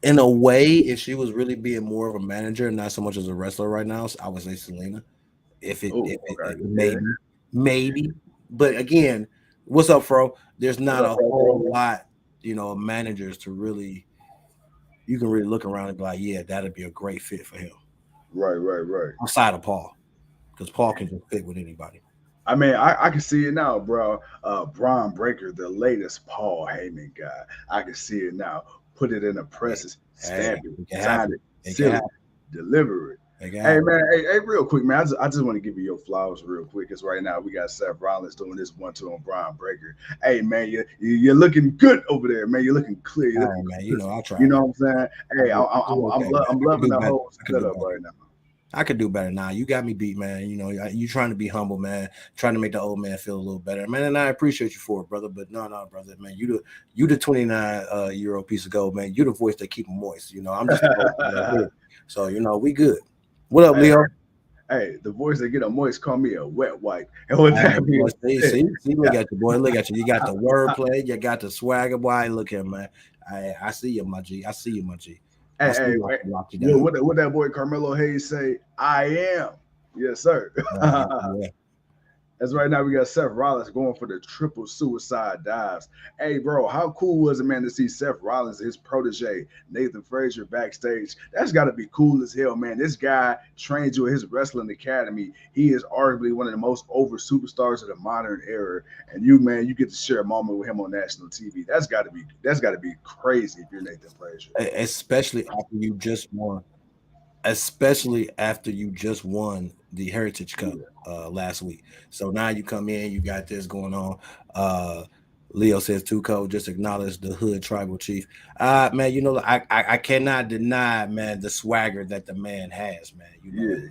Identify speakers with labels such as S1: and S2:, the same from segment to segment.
S1: in a way, if she was really being more of a manager, not so much as a wrestler right now, I would say Selena.
S2: Oh, okay, yeah.
S1: Maybe. But again, what's up, Fro? There's
S2: What's
S1: not
S2: up,
S1: a
S2: bro?
S1: whole lot, of managers to really you can really look around and be like, yeah, that'd be a great fit for him.
S2: Right, right, right.
S1: Outside of Paul, because Paul can just fit with anybody.
S2: I mean, I can see it now, bro. Bron Breaker, the latest Paul Heyman guy. I can see it now. Put it in the
S1: Hey,
S2: presses,
S1: hey,
S2: stamp it,
S1: it can
S2: sign
S1: happen.
S2: it,
S1: It can
S2: seal it,
S1: happen.
S2: deliver it.
S1: It can
S2: Hey
S1: happen.
S2: man, hey, real quick, man. I just want to give you your flowers real quick, because right now we got Seth Rollins doing this 1-2 on Bron Breaker. Hey man, you're looking good over there, man. You're looking clear. You're
S1: All right,
S2: looking
S1: man.
S2: crisp.
S1: I'll try,
S2: You know
S1: man.
S2: what I'm saying? Hey,
S1: I do okay, man.
S2: I'm
S1: I could
S2: loving
S1: do
S2: the
S1: better.
S2: whole
S1: I could do
S2: setup
S1: better.
S2: right now.
S1: I could do better now. You got me beat, man. You trying to be humble, man. Trying to make the old man feel a little better, man. And I appreciate you for it, brother. But no, brother, man. You the 29-year-old piece of gold, man. You the voice that keep them moist. I'm just the voice that hear. So we good. What up,
S2: Hey,
S1: Leo?
S2: hey, the voice that get a moist call me a wet wipe. And with
S1: Hey,
S2: that
S1: boy,
S2: being said,
S1: see, look at you, boy. Look at you. You got the wordplay. You got the swagger, boy. Look here, man. I see you, my G. I see you, my G. I
S2: hey,
S1: see
S2: hey,
S1: you. I
S2: wait,
S1: can lock you down.
S2: what that boy Carmelo Hayes say? I am. Yes, sir.
S1: Yeah, yeah.
S2: As right now we got Seth Rollins going for the triple suicide dives. Hey, bro, how cool was it, man, to see Seth Rollins and his protege Nathan Frazier backstage? That's got to be cool as hell, man. This guy trained you at his wrestling academy. He is arguably one of the most over superstars of the modern era, and you, man, you get to share a moment with him on national TV. That's got to be crazy if you're Nathan Frazier.
S1: Especially after you just won. Especially after you just won the Heritage Cup
S2: Yeah,
S1: last week. So now you come in, you got this going on. Uh, Leo says Tuco just acknowledge the hood tribal chief. Man, I cannot deny, man, the swagger that the man has, man.
S2: yeah.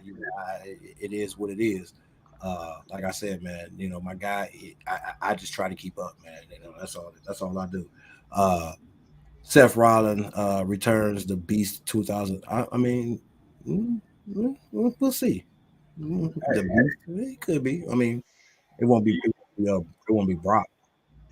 S1: It is what it is. Like I said, man, my guy, I just try to keep up, man. That's all I do. Uh, Seth Rollins returns the Beast 2000. I mean, we'll see. The Beast, it could be. I mean, it won't be. It won't be Brock.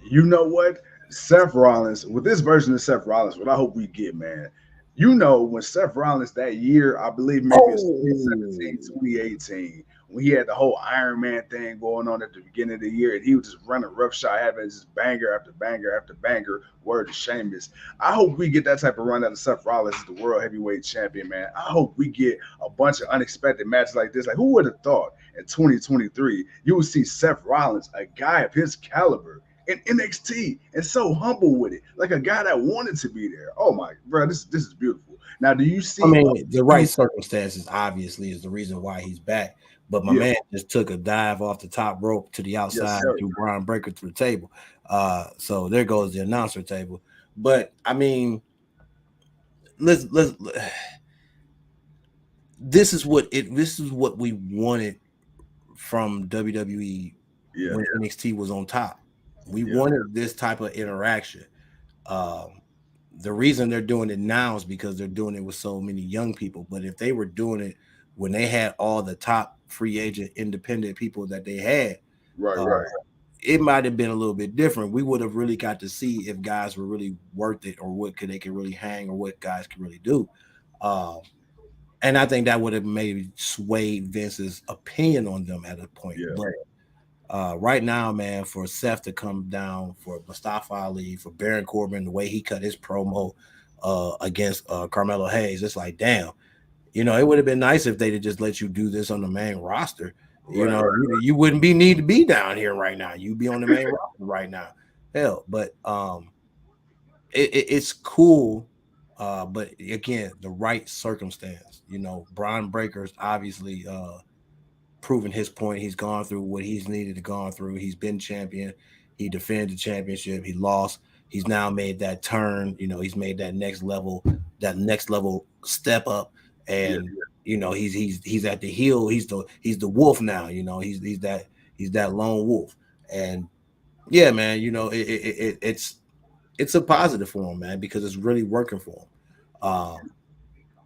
S2: You know what? Seth Rollins, with this version of Seth Rollins, what I hope we get, man. You know, when Seth Rollins that year, I believe maybe it's
S1: Oh,
S2: 2017, 2018, when he had the whole Iron Man thing going on at the beginning of the year, and he was just running roughshod, having just banger after banger after banger. Word to Sheamus. I hope we get that type of run out of Seth Rollins as the world heavyweight champion, man. I hope we get a bunch of unexpected matches like this. Like, who would have thought in 2023 you would see Seth Rollins, a guy of his caliber, in NXT, and so humble with it, like a guy that wanted to be there. Oh my, bro, this is beautiful. Now, do you
S1: I
S2: see?
S1: mean, the right circumstances obviously is the reason why he's back. But my
S2: Yeah,
S1: man just took a dive off the top rope to the
S2: yes,
S1: outside
S2: sir.
S1: through Brian Breaker to the table. So there goes the announcer table. But I mean, let's this is what we wanted from WWE
S2: Yeah,
S1: when NXT was on top. We
S2: yeah,
S1: wanted this type of interaction. Um, the reason they're doing it now is because they're doing it with so many young people. But if they were doing it when they had all the top free agent independent people that they had,
S2: right,
S1: uh,
S2: right.
S1: it might have been a little bit different. We would have really got to see if guys were really worth it or what could they could really hang or what guys could really do. Um, and I think that would have maybe swayed Vince's opinion on them at a point.
S2: Yeah,
S1: But right now, man, for Seth to come down, for Mustafa Ali, for Baron Corbin, the way he cut his promo against Carmelo Hayes, it's like, damn, it would have been nice if they'd just let you do this on the main roster.
S2: right, right.
S1: You wouldn't need to be down here right now. You'd be on the main roster right now. Hell, but it's cool. But again, the right circumstance. Brian Breaker's obviously proven his point. He's gone through what he's needed to gone through. He's been champion. He defended the championship. He lost. He's now made that turn. He's made that next level step up,
S2: Yeah,
S1: and he's at the heel. He's the wolf now. He's that lone wolf, and yeah, man. It's a positive for him, man, because it's really working for him.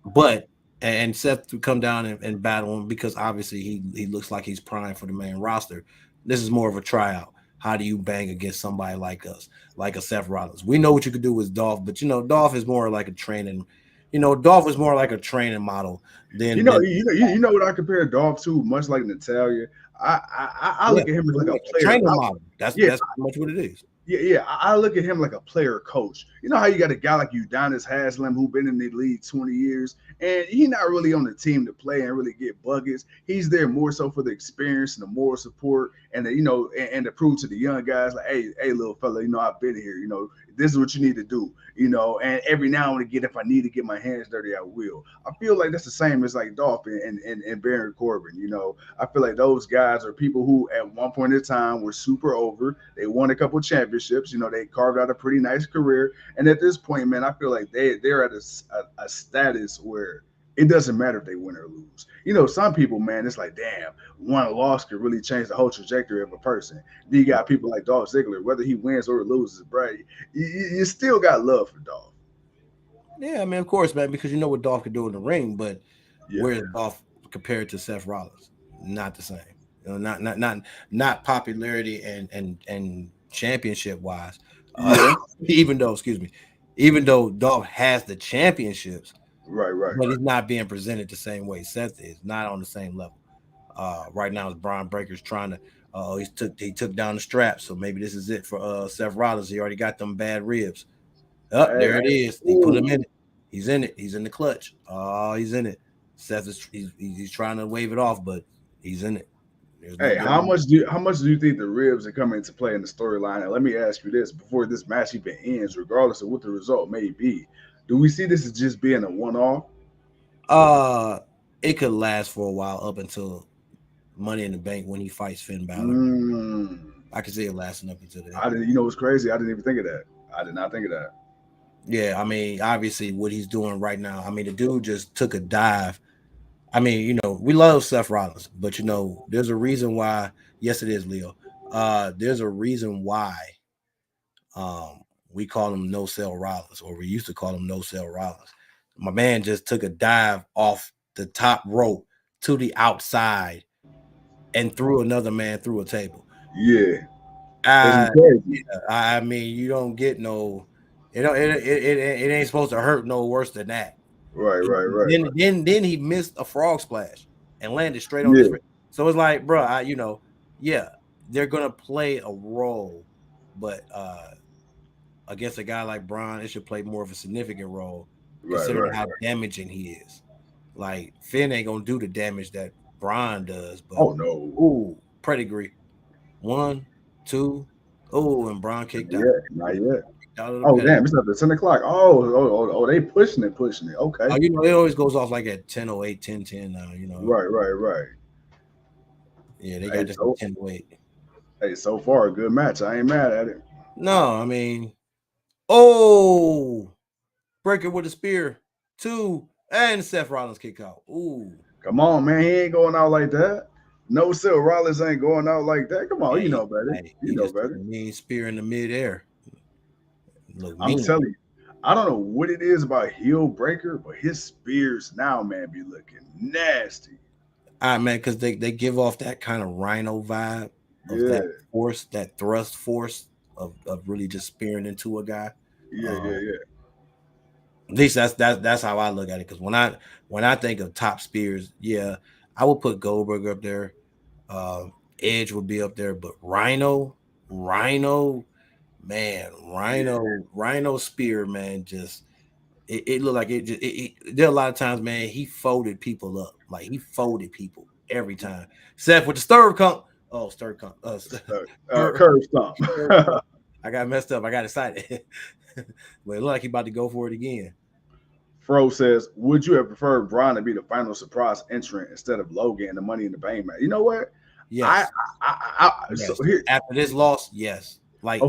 S1: But and Seth to come down and battle him because obviously he looks like he's primed for the main roster. This is more of a tryout. how do you bang against somebody like us, like a Seth Rollins? We know what you could do with Dolph, but Dolph is more like a training. Dolph is more like a training model than
S2: You know what I compare Dolph to, much like Natalia. I
S1: yeah,
S2: look at him as like a player.
S1: training model. That's
S2: Yeah,
S1: pretty much what it is.
S2: yeah. I look at him like a player coach. You know how you got a guy like Udonis Haslem who been in the league 20 years, and he's not really on the team to play and really get buckets. He's there more so for the experience and the moral support, and and to prove to the young guys like, hey, little fella, I've been here. This is what you need to do. And every now and again, if I need to get my hands dirty, I will. I feel like that's the same as like Dolph and Baron Corbin. I feel like those guys are people who at one point in time were super over. They won a couple championships. They carved out a pretty nice career. And at this point, man, I feel like they're at a status where it doesn't matter if they win or lose. Some people, man, it's like, damn, one loss could really change the whole trajectory of a person. Then you got people like Dolph Ziggler, whether he wins or loses, bro, you still got love for Dolph.
S1: Yeah, I mean, of course, man, because you know what Dolph can do in the ring, but where's Dolph compared to Seth Rollins? Not the same. Not popularity and championship wise. Even though Dolph has the championships,
S2: right,
S1: but he's not being presented the same way Seth is. Not on the same level. Right now, Bron Breakker's trying to. He took down the strap, so maybe this is it for Seth Rollins. He already got them bad ribs. Oh, there it is. He put him in it. He's in it. He's in the clutch. Oh, he's in it. Seth is he's trying to wave it off, but he's in it.
S2: Hey, how much do you think the ribs are coming into play in the storyline? And let me ask you this before this match even ends, regardless of what the result may be, do we see this as just being a one-off?
S1: It could last for a while up until Money in the Bank when he fights Finn Balor. I could see it lasting up until then.
S2: I didn't. What's crazy? I didn't even think of that. I did not think of that.
S1: Yeah, I mean, obviously, what he's doing right now. I mean, the dude just took a dive. I mean, we love Seth Rollins, but there's a reason why. Yes, it is, Leo. There's a reason why we call him No Sell Rollins, or we used to call him No Sell Rollins. My man just took a dive off the top rope to the outside and threw another man through a table.
S2: Yeah.
S1: I mean, you don't get no. It ain't supposed to hurt no worse than that.
S2: Right.
S1: Then he missed a frog splash and landed straight on his wrist. So it's like, bro, they're gonna play a role, but against a guy like Bron, it should play more of a significant role, considering how damaging he is. Like Finn ain't gonna do the damage that Bron does, but pedigree. 1, 2, and Bron kicked out.
S2: Not yet. Damn, it's at the 10 o'clock. They pushing it. Okay.
S1: It always goes off like at 10:08, 10:10 now,
S2: Right.
S1: Yeah, they got this 10:08.
S2: Hey, so far a good match. I ain't mad at it.
S1: No, I mean, Brekker with a spear, 2, and Seth Rollins kick out. Ooh.
S2: Come on, man. He ain't going out like that. No, Seth Rollins ain't going out like that. Come on, you know better. You know better.
S1: Mean spear in the midair.
S2: I'm telling you, I don't know what it is about heel Brekker, but his spears now, man, be looking nasty.
S1: Man, because they give off that kind of Rhino vibe of that force, that thrust force of really just spearing into a guy.
S2: Yeah.
S1: At least that's how I look at it. Because when I think of top spears, I would put Goldberg up there. Edge would be up there, but Rhino, man, Rhino spear, man, just it looked like there are a lot of times, man, he folded people up. Like he folded people every time. Seth with the curve stomp. I got messed up. I got excited. But it looked like he about to go for it again.
S2: Fro says, would you have preferred Bron to be the final surprise entrant instead of Logan and the Money in the Bank match? You know what?
S1: Yes.
S2: Yes.
S1: So after this loss, yes. Like,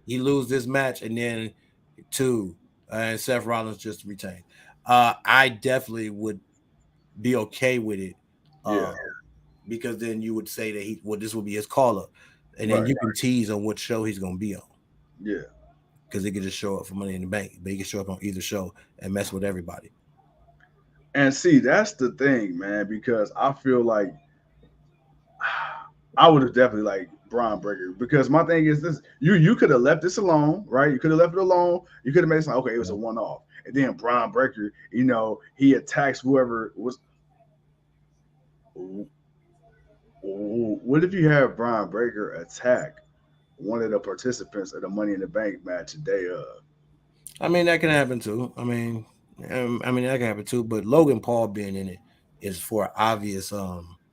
S1: he lose this match and then 2, and Seth Rollins just retained. I definitely would be okay with it. Because then you would say that this will be his call up, and then you can tease on what show he's gonna be on.
S2: Yeah.
S1: Because he could just show up for Money in the Bank, but he can show up on either show and mess with everybody.
S2: And see, that's the thing, man, because I feel like I would have definitely Bron Brekker, because my thing is this: you could have left this alone, right? You could have left it alone. You could have made it like, okay, it was a one-off, and then Bron Brekker, he attacks whoever was. What if you have Bron Brekker attack one of the participants of the Money in the Bank match day of?
S1: I mean, that can happen too. That can happen too. But Logan Paul being in it is for obvious.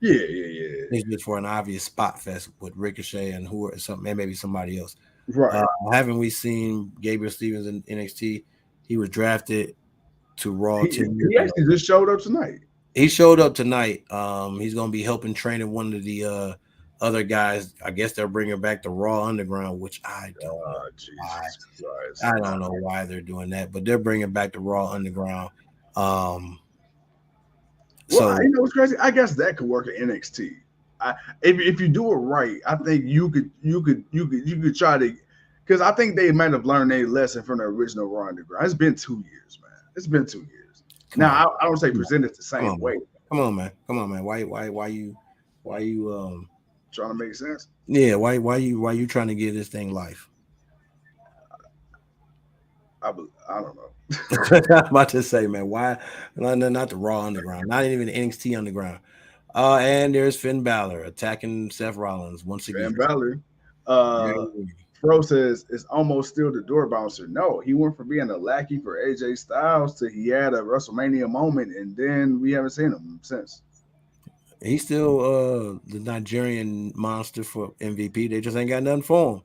S2: Yeah.
S1: It's just for an obvious spot fest with Ricochet and who or something, and maybe somebody else.
S2: Right.
S1: Haven't we seen Gabriel Stevens in NXT? He was drafted to Raw.
S2: He actually just showed up tonight.
S1: He showed up tonight. He's going to be helping training one of the other guys. I guess they're bringing back the Raw Underground, which I don't know why. I don't know why they're doing that, but they're bringing back the Raw Underground.
S2: Well, what's crazy? I guess that could work at NXT. If you do it right, I think you could try to, because I think they might have learned a lesson from the original Raw Underground. It's been 2 years, man. It's been 2 years. I don't say present it the same way.
S1: Come on, man. Why you
S2: trying to make sense?
S1: Yeah. Why you trying to give this thing life?
S2: I don't know.
S1: I'm about to say, man, why not the Raw Underground, not even the NXT Underground. And there's Finn Balor attacking Seth Rollins once again.
S2: Finn Balor. Fro says it's almost still the door bouncer. No, he went from being a lackey for AJ Styles to he had a WrestleMania moment, and then we haven't seen him since.
S1: He's still the Nigerian monster for MVP. They just ain't got nothing for him.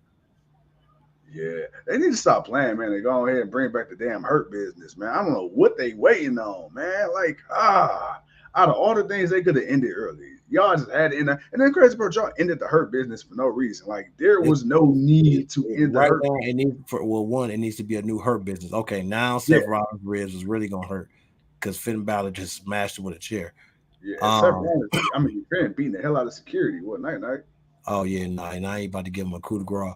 S2: Yeah, they need to stop playing, man. They go ahead and bring back the damn Hurt Business, man. I don't know what they waiting on, man. Like, out of all the things they could have ended early, y'all just had it in there. And then crazy part, y'all ended the Hurt Business for no reason. Like, there was no need to end the Hurt Business.
S1: It needs to be a new Hurt Business. Okay, now Seth Rollins' ribs is really gonna hurt because Finn Balor just smashed it with a chair.
S2: Yeah, Seth Rollins, Finn beating the hell out of security. What night?
S1: Oh yeah, nah, and I ain't about to give him a coup de grace.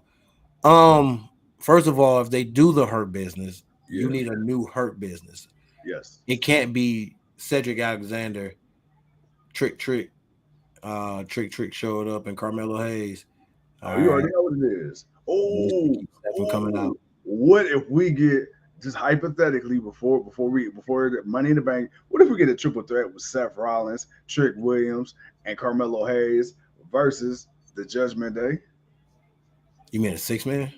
S1: First of all, if they do the Hurt Business, you need a new Hurt Business.
S2: Yes.
S1: It can't be Cedric Alexander, Trick showed up, and Carmelo Hayes.
S2: You already know what it is.
S1: Coming out.
S2: What if we get, just hypothetically, before the Money in the Bank, what if we get a triple threat with Seth Rollins, Trick Williams, and Carmelo Hayes versus the Judgment Day?
S1: You mean a 6-man?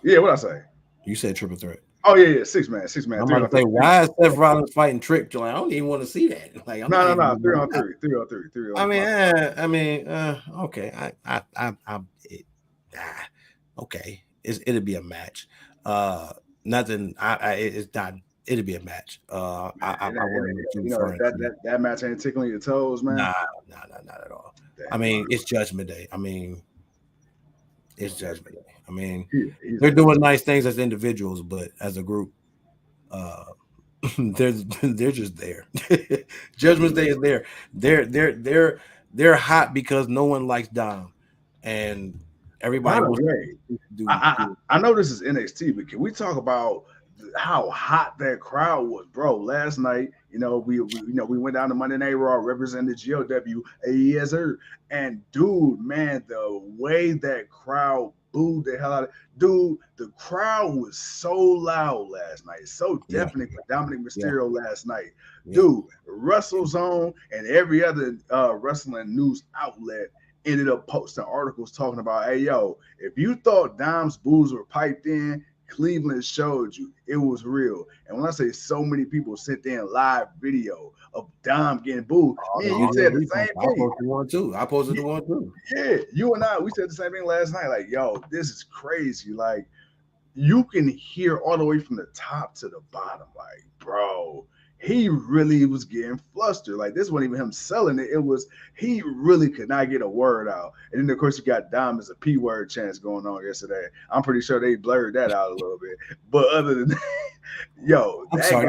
S2: Yeah, what I say?
S1: You said triple threat.
S2: Oh yeah, 6-man.
S1: I'm about to say, why is Seth Rollins fighting Trick? Like, I don't even want to see that. Like,
S2: no, 3-on-3.
S1: Okay. Okay. It'll be a match. Nothing. It's not. It'll be a match.
S2: That match ain't tickling your toes, man.
S1: Nah, not at all. It's Judgment Day. It's Judgment Day. They're doing nice things as individuals, but as a group, they're just there. Judgment Day is there. They're hot because no one likes Dom, and everybody.
S2: I know this is NXT, but can we talk about how hot that crowd was, bro? Last night, we went down to Monday Night Raw, represented GOW, AESR, and dude, man, the way that crowd booed the hell out of dude, the crowd was so loud last night, so definitely for Dominic Mysterio last night. Dude, WrestleZone and every other wrestling news outlet ended up posting articles talking about, hey, yo, if you thought Dom's boos were piped in, Cleveland showed you it was real. And when I say so many people sent in live video of Dom getting booed, you said the same thing.
S1: I posted the one too.
S2: Yeah, you and I, we said the same thing last night. Like, yo, this is crazy. Like, you can hear all the way from the top to the bottom. Like, bro, he really was getting flustered. Like, this wasn't even him selling it. It was, he really could not get a word out. And then, of course, you got Dom as a P-word chance going on yesterday. I'm pretty sure they blurred that out a little bit. But other than that, yo,
S1: I'm sorry.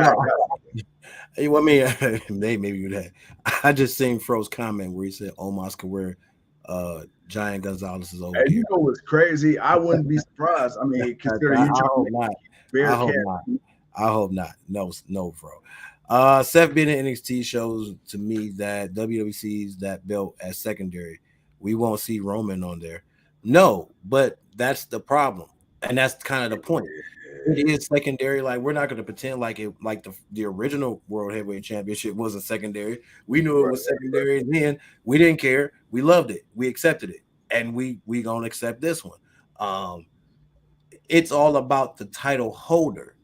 S1: Maybe you that. I just seen Fro's comment where he said Omos could wear Giant Gonzalez is over.
S2: Hey, you know what's crazy? I wouldn't be surprised. Considering
S1: I hope not. No, Fro. Seth being in NXT shows to me that WWE sees that belt as secondary. We won't see Roman on there. No, but that's the problem, and that's kind of the point. It is secondary. Like we're not going to pretend like it, like the original World Heavyweight Championship wasn't secondary. We knew it
S2: Right,
S1: was secondary, and then we didn't care. We loved it. We accepted it, and we gonna accept this one. Um, it's all about the title holder.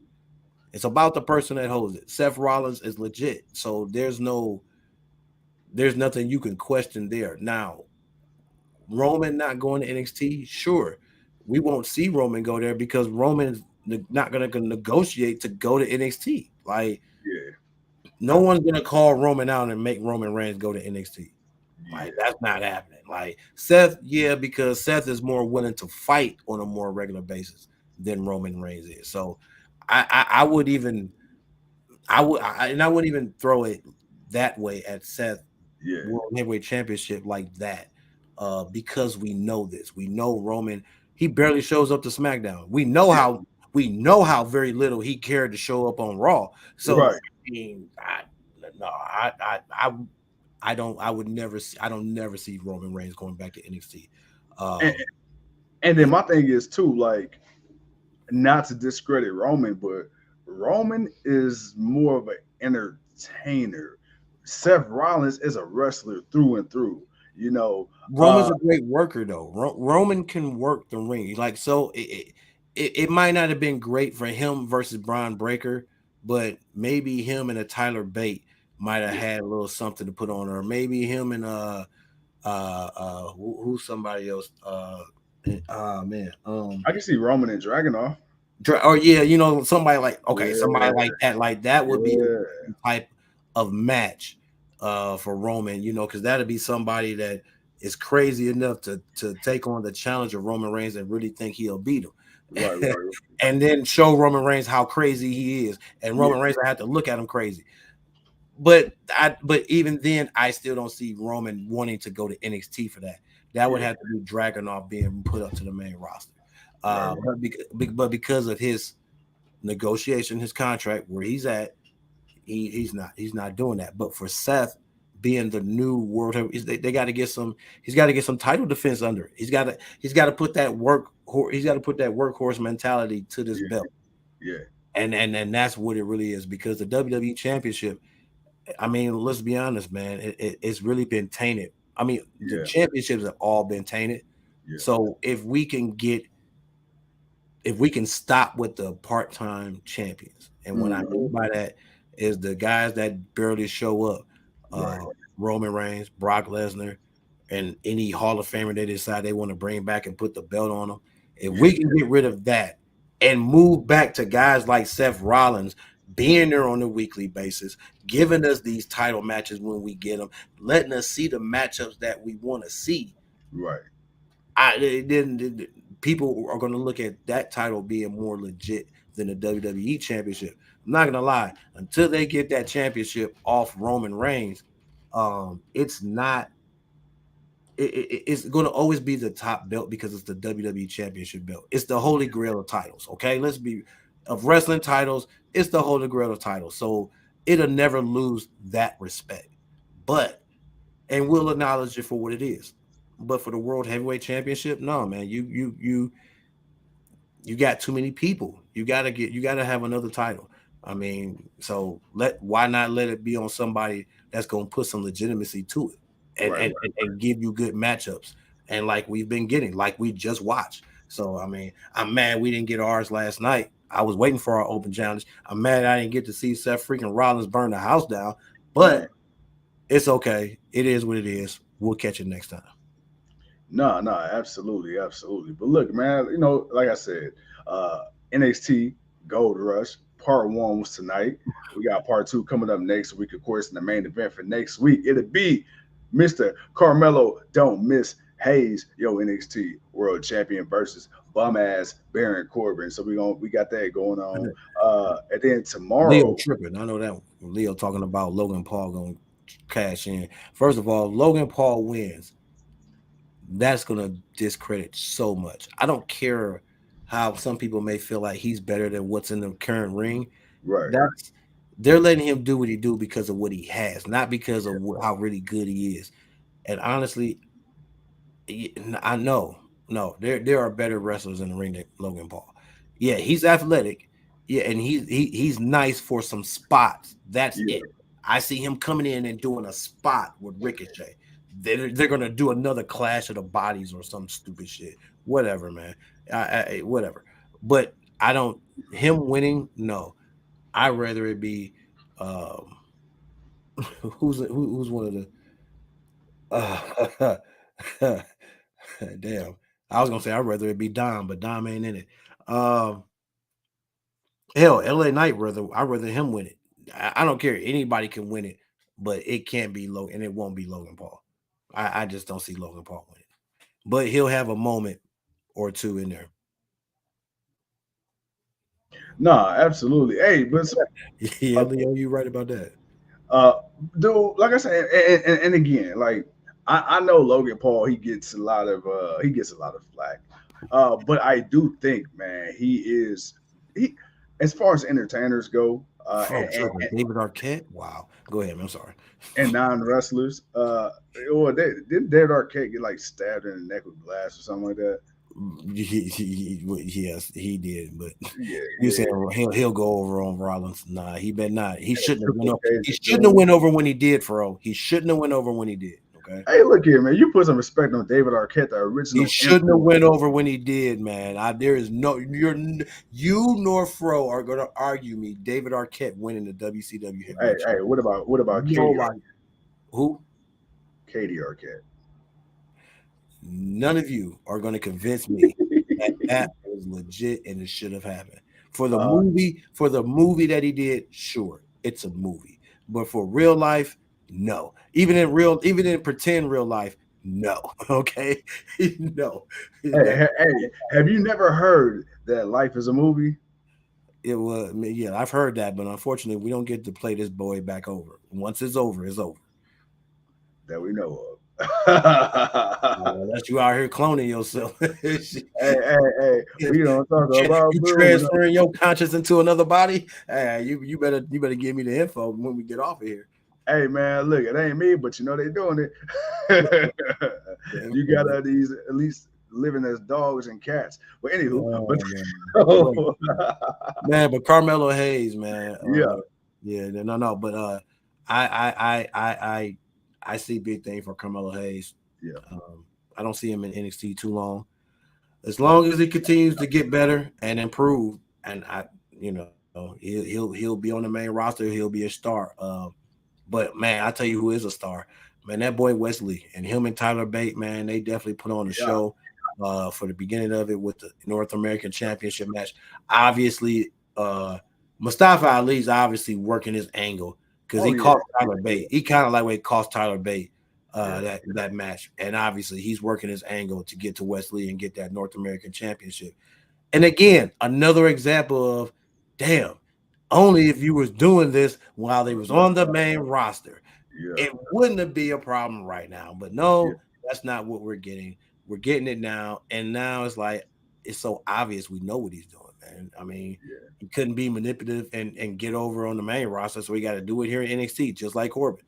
S1: It's about the person that holds it. Seth Rollins is legit, so there's nothing you can question there. Now, Roman not going to NXT, sure, we won't see Roman go there because Roman's not going to negotiate to go to NXT. Like,
S2: yeah,
S1: no one's going to call Roman out and make Roman Reigns go to NXT. Like,
S2: yeah,
S1: that's not happening. Like, Seth, yeah, because Seth is more willing to fight on a more regular basis than Roman Reigns is. So, I would even, and I wouldn't even throw it that way at Seth
S2: yeah,
S1: World Heavyweight Championship like that, because we know this. We know Roman. He barely shows up to SmackDown.
S2: yeah.
S1: We know how very little he cared to show up on Raw. So
S2: Right.
S1: I mean, no, I don't. I would never. I don't never see Roman Reigns going back to NXT.
S2: And,
S1: Um,
S2: and then my thing is too, like, not to discredit Roman, but Roman is more of an entertainer. Seth Rollins is a wrestler through and through. You know,
S1: Roman's a great worker though. Roman can work the ring. Like so, it might not have been great for him versus Bron Brekker, but maybe him and a Tyler Bate might have
S2: yeah,
S1: had a little something to put on, or maybe him and who's somebody else. Man,
S2: I can see Roman and Dragunov.
S1: or yeah, somebody like okay, somebody
S2: Yeah,
S1: like that would be
S2: yeah,
S1: a type of match for Roman, because that'd be somebody that is crazy enough to take on the challenge of Roman Reigns and really think he'll beat
S2: right,
S1: him.
S2: right,
S1: And then show Roman Reigns how crazy he is, and
S2: yeah,
S1: Roman Reigns will have to look at him crazy. But even then, I still don't see Roman wanting to go to NXT for that. That would
S2: yeah,
S1: have to be Dragunov being put up to the main roster.
S2: right, right,
S1: But because of his negotiation, his contract, where he's at, he's not doing that. But for Seth being the new world, they got to get some. He's got to get some title defense under it. He's got to put that He's got to put that workhorse mentality to this
S2: yeah,
S1: belt,
S2: yeah,
S1: and that's what it really is. Because the WWE Championship, I mean, let's be honest, man, it's really been tainted. I mean, the
S2: yeah,
S1: championships have all been tainted.
S2: yeah,
S1: So if we can stop with the part-time champions, and what I
S2: hmm,
S1: mean by that is the guys that barely show up,
S2: right,
S1: uh, Roman Reigns, Brock Lesnar, and any Hall of Famer they decide they want to bring back and put the belt on them. If
S2: yeah,
S1: we can get rid of that and move back to guys like Seth Rollins being there on a weekly basis, giving us these title matches when we get them, letting us see the matchups that we want to see,
S2: right,
S1: then people are going to look at that title being more legit than the WWE Championship. I'm not going to lie, until they get that championship off Roman Reigns, it's not. It's going to always be the top belt because it's the WWE Championship belt. It's the holy grail of titles. Okay, let's be of wrestling titles. It's the holy grail of titles. So it'll never lose that respect. But and we'll acknowledge it for what it is. But for the World Heavyweight Championship, no, man, you got too many people. You gotta have another title. I mean, so why not let it be on somebody that's gonna put some legitimacy to it and
S2: right,
S1: and, and, and give you good matchups and like we've been getting, like we just watched. So I mean, I'm mad we didn't get ours last night. I was waiting for our open challenge. I'm mad I didn't get to see Seth freaking Rollins burn the house down,
S2: right.
S1: but it's okay. It is what it is. We'll catch it next time.
S2: No, no, absolutely, absolutely. But look, man, like I said, uh, NXT Gold Rush Part One was tonight. We got Part Two coming up next week. Of course, in the main event for next week, it'll be Mr. Carmelo Don't Miss Hayes, NXT World Champion versus bum ass Baron Corbin. So we got that going on. And then
S1: Leo
S2: tomorrow,
S1: tripping. I know that one. Leo talking about Logan Paul going to cash in. First of all, Logan Paul wins. That's going to discredit so much. I don't care how some people may feel like he's better than what's in the current ring.
S2: right?
S1: That's they're letting him do what he do because of what he has, not because of how really good he is. And honestly, I know. no. There are better wrestlers in the ring than Logan Paul. Yeah, he's athletic. Yeah, and he's nice for some spots. That's
S2: Yeah.
S1: it. I see him coming in and doing a spot with Ricochet. They're gonna do another clash of the bodies or some stupid shit. Whatever, man. Whatever. But I don't him winning. No, I'd rather it be um, who's one of the damn. I was gonna say I'd rather it be Dom, but Dom ain't in it. Um, hell, LA Knight I'd rather him win it. I don't care. Anybody can win it, but it can't be Logan, and it won't be Logan Paul. I just don't see Logan Paul winning. But he'll have a moment or two in there.
S2: Nah, absolutely. Hey, but
S1: Yeah, Leo, you right about that.
S2: uh, dude, like I said, and again, like I know Logan Paul, he gets a lot of flack. But I do think, man, he as far as entertainers go,
S1: Oh, triple David Arquette. Wow. Go ahead, man. I'm sorry.
S2: and non-wrestlers, or did David Arquette get like stabbed in the neck with glass or something like that?
S1: Yes, he did, but
S2: Yeah,
S1: you
S2: yeah.
S1: said he'll go over on Rollins. Nah, he better not. He shouldn't have went
S2: Triple
S1: over.
S2: K
S1: He
S2: is
S1: shouldn't have went over when he did, Fro. He shouldn't have went over when he did. Okay.
S2: Hey, look here, man. You put some respect on David Arquette, the
S1: He
S2: original
S1: shouldn't have
S2: Emperor.
S1: went over when he did, man. There is no you nor Fro are going to argue me. David Arquette winning the WCW
S2: Hey,
S1: Heavyweight
S2: hey,
S1: Championship.
S2: what about
S1: Nobody. Who?
S2: Katie Arquette?
S1: None of you are going to convince me that was legit and it should have happened. For the
S2: Uh,
S1: movie that he did, sure, it's a movie. But for real life, no. Even in pretend real life, no. Okay, no.
S2: hey, have you never heard that life is a movie?
S1: It was, yeah, I've heard that, but unfortunately, we don't get to play this boy back over. Once it's over, it's over.
S2: That we know of.
S1: Unless you out here cloning yourself.
S2: Hey, we don't talk about
S1: You
S2: moving.
S1: transferring your conscience into another body. Hey, you better give me the info when we get off of here.
S2: Hey, man, look, it ain't me, but you know they doing it. You got these at least living as dogs and cats. But anywho,
S1: man. Man, but Carmelo Hayes, man.
S2: Yeah.
S1: Yeah, no. But I see big thing for Carmelo Hayes.
S2: Yeah.
S1: I don't see him in NXT too long. As long as he continues to get better and improve, and he'll be on the main roster. He'll be a star. But man, I tell you who is a star, man. That boy Wesley and him and Tyler Bate, man, they definitely put on a show for the beginning of it with the North American Championship match. Obviously, Mustafa Ali's obviously working his angle because he cost Tyler Bate. He kind of like what he cost Tyler Bate. That match, and obviously he's working his angle to get to Wesley and get that North American Championship. And again, another example of, damn, only if you was doing this while they was on the main roster, it wouldn't be a problem right now. But no, that's not what we're getting. We're getting it now, and now it's like it's so obvious we know what he's doing, man. I mean, he couldn't be manipulative and get over on the main roster, so we got to do it here in NXT, just like Corbin.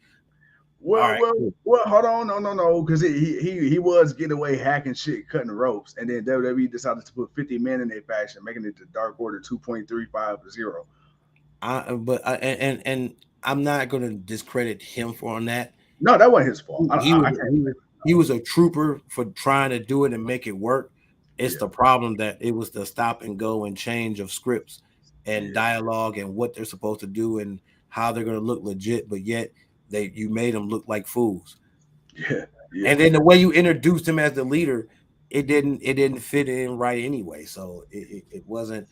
S2: Well, hold on, no, because he was getting away hacking shit, cutting ropes, and then WWE decided to put 50 men in their faction, making it the Dark Order 2.350.
S1: And I'm not going to discredit him for on that.
S2: No, that wasn't his fault.
S1: He was a trooper for trying to do it and make it work. It's the problem that it was the stop and go and change of scripts and dialogue and what they're supposed to do and how they're going to look legit, but yet you made them look like fools.
S2: Yeah.
S1: And then the way you introduced him as the leader, it didn't fit in right anyway. So it wasn't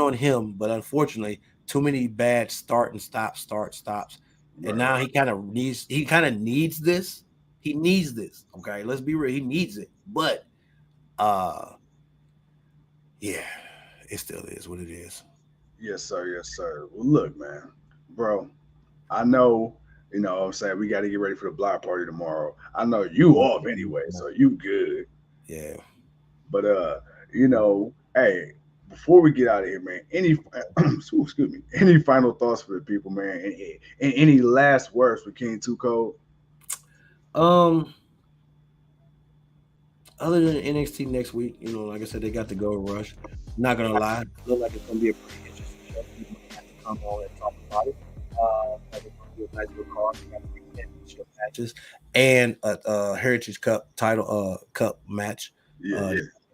S1: on him, but unfortunately, too many bad start stops. And now he kind of needs this. He needs this. Okay, let's be real. He needs it. But yeah, it still is what it is.
S2: Yes, sir. Yes, sir. Well, look, man, bro, I know, you know what I'm saying, we got to get ready for the block party tomorrow. I know you off anyway, so you good.
S1: Yeah.
S2: But hey, before we get out of here, man, excuse me, any final thoughts for the people, man, and any last words for King Too Cold?
S1: other than NXT next week, you know, like I said, they got the Gold Rush. Not gonna lie, look like it's gonna be a pretty interesting show. We might have to come on and talk about it. Like it's gonna be a nice little card. We got 3 championship matches and a Heritage Cup title cup match.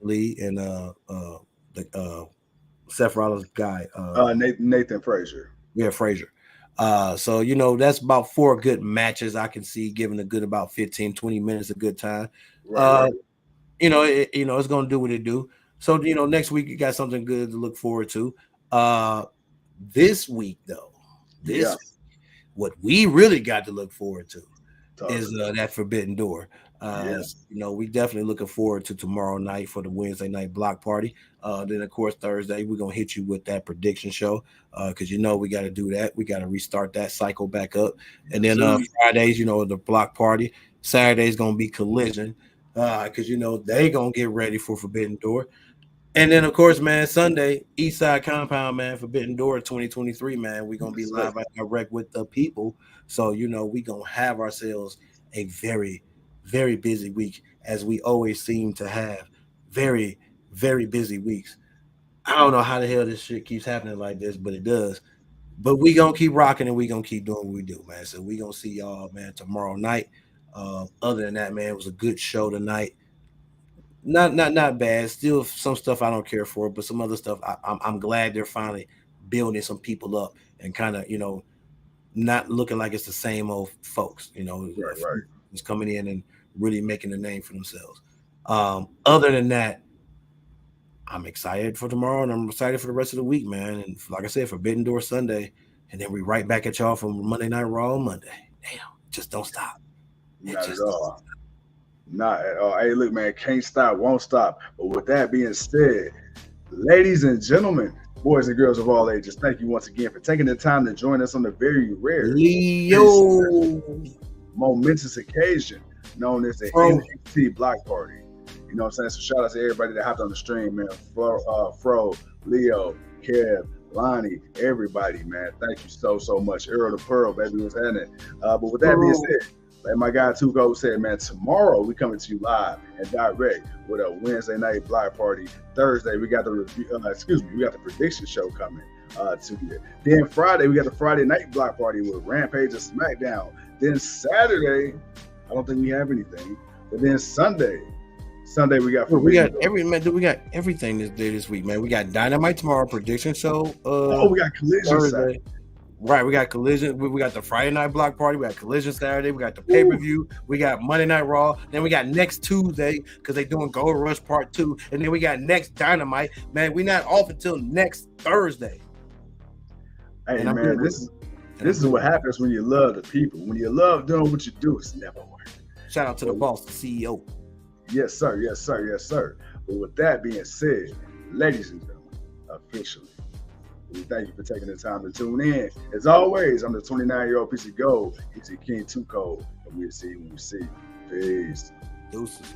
S1: Lee and the Seth Rollins guy.
S2: Nathan Frazier.
S1: Yeah, Frazier. So you know, that's about 4 good matches I can see giving a good about 15-20 minutes a good time. Right. You know, it's gonna do what it do. So you know, next week you got something good to look forward to. This week though, week, what we really got to look forward to is that Forbidden Door. You know, we definitely looking forward to tomorrow night for the Wednesday night block party. Then of course Thursday we're gonna hit you with that prediction show because you know we got to do that. We got to restart that cycle back up, and then Fridays, you know, the block party. Saturday's gonna be Collision because you know they gonna get ready for Forbidden Door, and then of course, man, Sunday East Side Compound, man, Forbidden Door 2023, man. We're gonna be live and direct with the people, so you know we gonna have ourselves a very busy week, as we always seem to have. Very busy weeks. I don't know how the hell this shit keeps happening like this, but it does. But we gonna keep rocking and we gonna keep doing what we do, man. So we gonna see y'all, man, tomorrow night. Other than that, man, it was a good show tonight. Not bad. Still some stuff I don't care for, but some other stuff I'm glad they're finally building some people up and kind of, you know, not looking like it's the same old folks, you know.
S2: Right.
S1: It's coming in and really making a name for themselves. Other than that, I'm excited for tomorrow and I'm excited for the rest of the week, man. And like I said, Forbidden Door Sunday, and then we right back at y'all from Monday Night Raw on Monday. Damn, just don't stop.
S2: Not at all. Not at all. Hey, look, man, can't stop, won't stop. But with that being said, ladies and gentlemen, boys and girls of all ages, thank you once again for taking the time to join us on the very rare momentous occasion known as the NXT Block Party. You know what I'm saying? So shout out to everybody that hopped on the stream, man. Fro, Leo, Kev, Lonnie, everybody, man. Thank you so much. Earl the Pearl, baby, what's happening? But with that being said, like my guy Tuco said, man, tomorrow we coming to you live and direct with a Wednesday night block party. Thursday we got the review. We got the prediction show coming to you. Then Friday we got the Friday night block party with Rampage and SmackDown. Then Saturday, I don't think we have anything. But then Sunday we got
S1: everything this week, man. We got Dynamite tomorrow, prediction show.
S2: We got Collision Thursday.
S1: Right, we got Collision. We got the Friday night block party. We got Collision Saturday. We got the pay-per-view. We got Monday Night Raw. Then we got next Tuesday because they're doing Gold Rush Part 2. And then we got next Dynamite. Man, we're not off until next Thursday.
S2: Hey, man, this is what happens when you love the people. When you love doing what you do, it's never work.
S1: Shout out to the boss, the CEO.
S2: Yes, sir. But with that being said, ladies and gentlemen, officially, we thank you for taking the time to tune in. As always, I'm the 29-year-old piece of gold. He's the King Tuco, and we'll see you when we see you. Peace.
S1: Deuces.